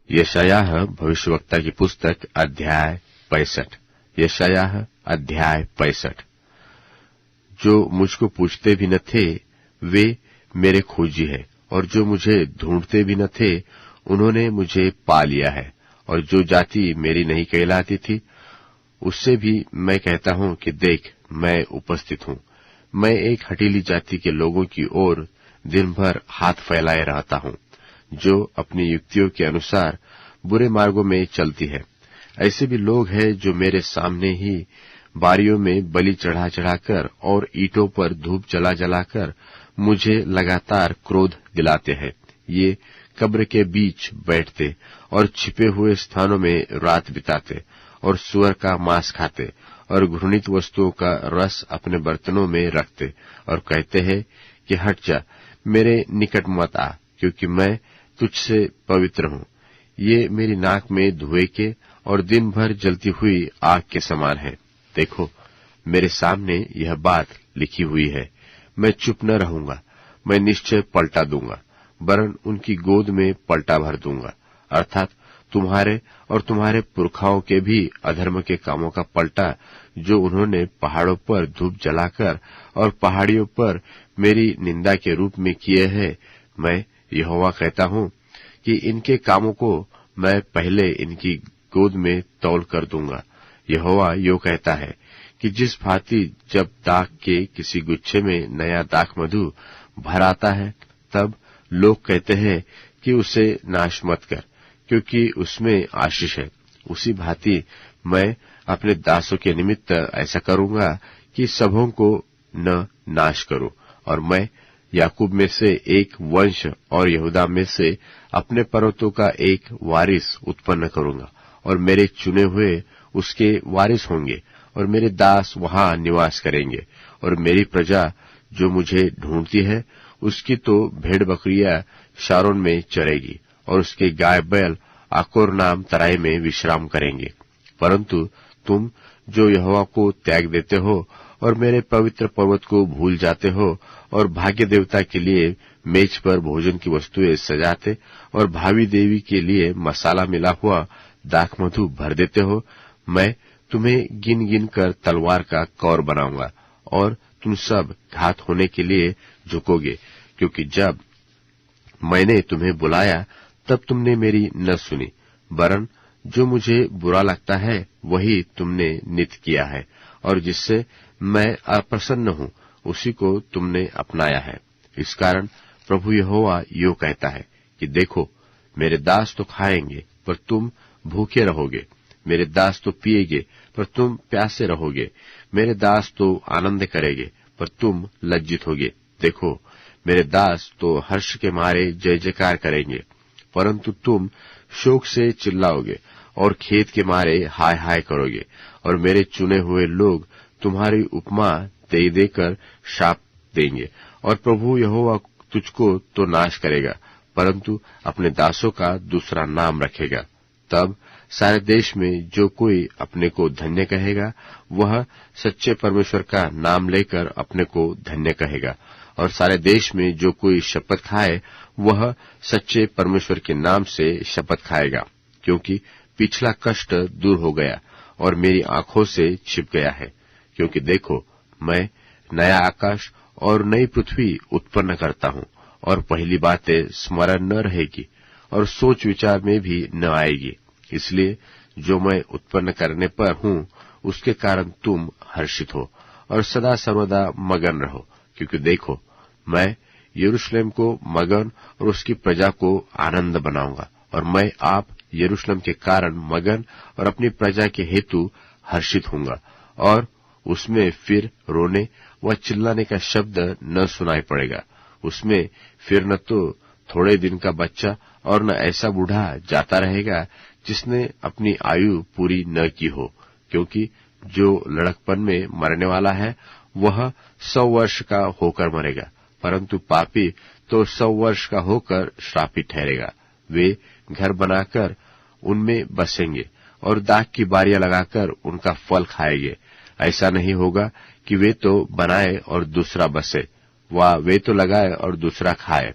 यशायाह भविष्यवक्ता की पुस्तक अध्याय 65। यशायाह अध्याय 65। जो मुझको पूछते भी न थे वे मेरे खोजी है, और जो मुझे ढूंढते भी न थे उन्होंने मुझे पा लिया है। और जो जाति मेरी नहीं कहलाती थी उससे भी मैं कहता हूं कि देख, मैं उपस्थित हूं। मैं एक हठीली जाति के लोगों की ओर दिन भर हाथ फैलाए रहता हूं, जो अपनी युक्तियों के अनुसार बुरे मार्गों में चलती है। ऐसे भी लोग हैं जो मेरे सामने ही बारियों में बलि चढ़ा चढ़ाकर और ईंटों पर धूप जला जलाकर मुझे लगातार क्रोध दिलाते हैं। ये कब्र के बीच बैठते और छिपे हुए स्थानों में रात बिताते और सूअर का मांस खाते और घृणित वस्तुओं का रस अपने बर्तनों में रखते और कहते हैं कि हट जा, मेरे निकट मत आ, क्योंकि मैं तुझसे पवित्र हूं। ये मेरी नाक में धुएं के और दिन भर जलती हुई आग के समान है। देखो, मेरे सामने यह बात लिखी हुई है। मैं चुप न रहूंगा, मैं निश्चय पलटा दूंगा, वरन उनकी गोद में पलटा भर दूंगा, अर्थात तुम्हारे और तुम्हारे पुरखाओं के भी अधर्म के कामों का पलटा, जो उन्होंने पहाड़ों पर धूप जलाकर और पहाड़ियों पर मेरी निंदा के रूप में किए हैं। मैं यहोवा कहता हूं कि इनके कामों को मैं पहले इनकी गोद में तौल कर दूंगा। यहोवा यो कहता है कि जिस भांति जब दाख के किसी गुच्छे में नया दाख मधु भर आता है, तब लोग कहते हैं कि उसे नाश मत कर, क्योंकि उसमें आशीष है, उसी भांति मैं अपने दासों के निमित्त ऐसा करूंगा कि सबों को न नाश करूं। और मैं याकूब में से एक वंश और यहूदा में से अपने पर्वतों का एक वारिस उत्पन्न करूंगा, और मेरे चुने हुए उसके वारिस होंगे, और मेरे दास वहां निवास करेंगे। और मेरी प्रजा जो मुझे ढूंढती है, उसकी तो भेड़ बकरियां शारोन में चरेगी, और उसके गाय बैल आकोर नाम तराई में विश्राम करेंगे। परंतु तुम जो यहोवा को त्याग देते हो और मेरे पवित्र पर्वत को भूल जाते हो, और भाग्य देवता के लिए मेज पर भोजन की वस्तुएं सजाते और भावी देवी के लिए मसाला मिला हुआ दाख मधु भर देते हो, मैं तुम्हें गिन गिन कर तलवार का कौर बनाऊंगा, और तुम सब घात होने के लिए झुकोगे। क्योंकि जब मैंने तुम्हें बुलाया तब तुमने मेरी न सुनी, वरन जो मुझे बुरा लगता है वही तुमने नित किया है, और जिससे मैं अप्रसन्न हूं उसी को तुमने अपनाया है। इस कारण प्रभु यहोवा यो कहता है कि देखो, मेरे दास तो खाएंगे पर तुम भूखे रहोगे, मेरे दास तो पिएगे पर तुम प्यासे रहोगे, मेरे दास तो आनंद करेंगे पर तुम लज्जित होगे। देखो, मेरे दास तो हर्ष के मारे जय जयकार करेंगे, परंतु तुम शोक से चिल्लाओगे और खेद के मारे हाय हाय करोगे। और मेरे चुने हुए लोग तुम्हारी उपमा दे देकर शाप देंगे, और प्रभु यहोवा तुझको तो नाश करेगा, परंतु अपने दासों का दूसरा नाम रखेगा। तब सारे देश में जो कोई अपने को धन्य कहेगा, वह सच्चे परमेश्वर का नाम लेकर अपने को धन्य कहेगा। और सारे देश में जो कोई शपथ खाए, वह सच्चे परमेश्वर के नाम से शपथ खाएगा, क्योंकि पिछला कष्ट दूर हो गया और मेरी आंखों से छिप गया है। क्योंकि देखो, मैं नया आकाश और नई पृथ्वी उत्पन्न करता हूं, और पहली बातें स्मरण न रहेगी और सोच विचार में भी न आएगी। इसलिए जो मैं उत्पन्न करने पर हूं उसके कारण तुम हर्षित हो और सदा सर्वदा मगन रहो। क्योंकि देखो, मैं यरूशलेम को मगन और उसकी प्रजा को आनंद बनाऊंगा, और मैं आप यरूशलेम के कारण मगन और अपनी प्रजा के हेतु हर्षित होऊंगा, और उसमें फिर रोने व चिल्लाने का शब्द न सुनाई पड़ेगा। उसमें फिर न तो थोड़े दिन का बच्चा और न ऐसा बूढ़ा जाता रहेगा जिसने अपनी आयु पूरी न की हो, क्योंकि जो लड़कपन में मरने वाला है वह 100 वर्ष का होकर मरेगा, परंतु पापी तो 100 वर्ष का होकर श्रापित ठहरेगा। वे घर बनाकर उनमें बसेंगे और दाख की बारियां लगाकर उनका फल खाएंगे। ऐसा नहीं होगा कि वे तो बनाए और दूसरा बसे, व वे तो लगाए और दूसरा खाए।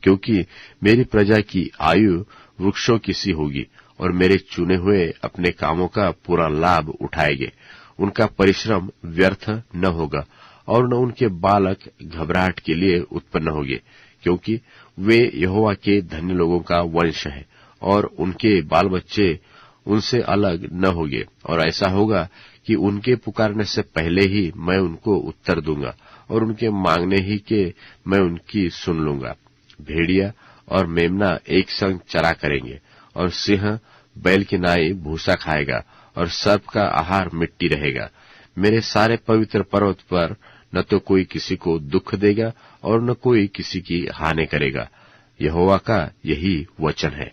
क्योंकि मेरी प्रजा की आयु वृक्षों की सी होगी और मेरे चुने हुए अपने कामों का पूरा लाभ उठाएंगे। उनका परिश्रम व्यर्थ न होगा और न उनके बालक घबराहट के लिए उत्पन्न होंगे, क्योंकि वे यहोवा के धन्य लोगों का वंश है और उनके बाल बच्चे उनसे अलग न होंगे। और ऐसा होगा कि उनके पुकारने से पहले ही मैं उनको उत्तर दूंगा और उनके मांगने ही के मैं उनकी सुन लूंगा। भेड़िया और मेमना एक संग चरा करेंगे और सिंह बैल की नाई भूसा खाएगा और सर्प का आहार मिट्टी रहेगा। मेरे सारे पवित्र पर्वत पर न तो कोई किसी को दुख देगा और न कोई किसी की हानि करेगा। यहोवा का यही वचन है।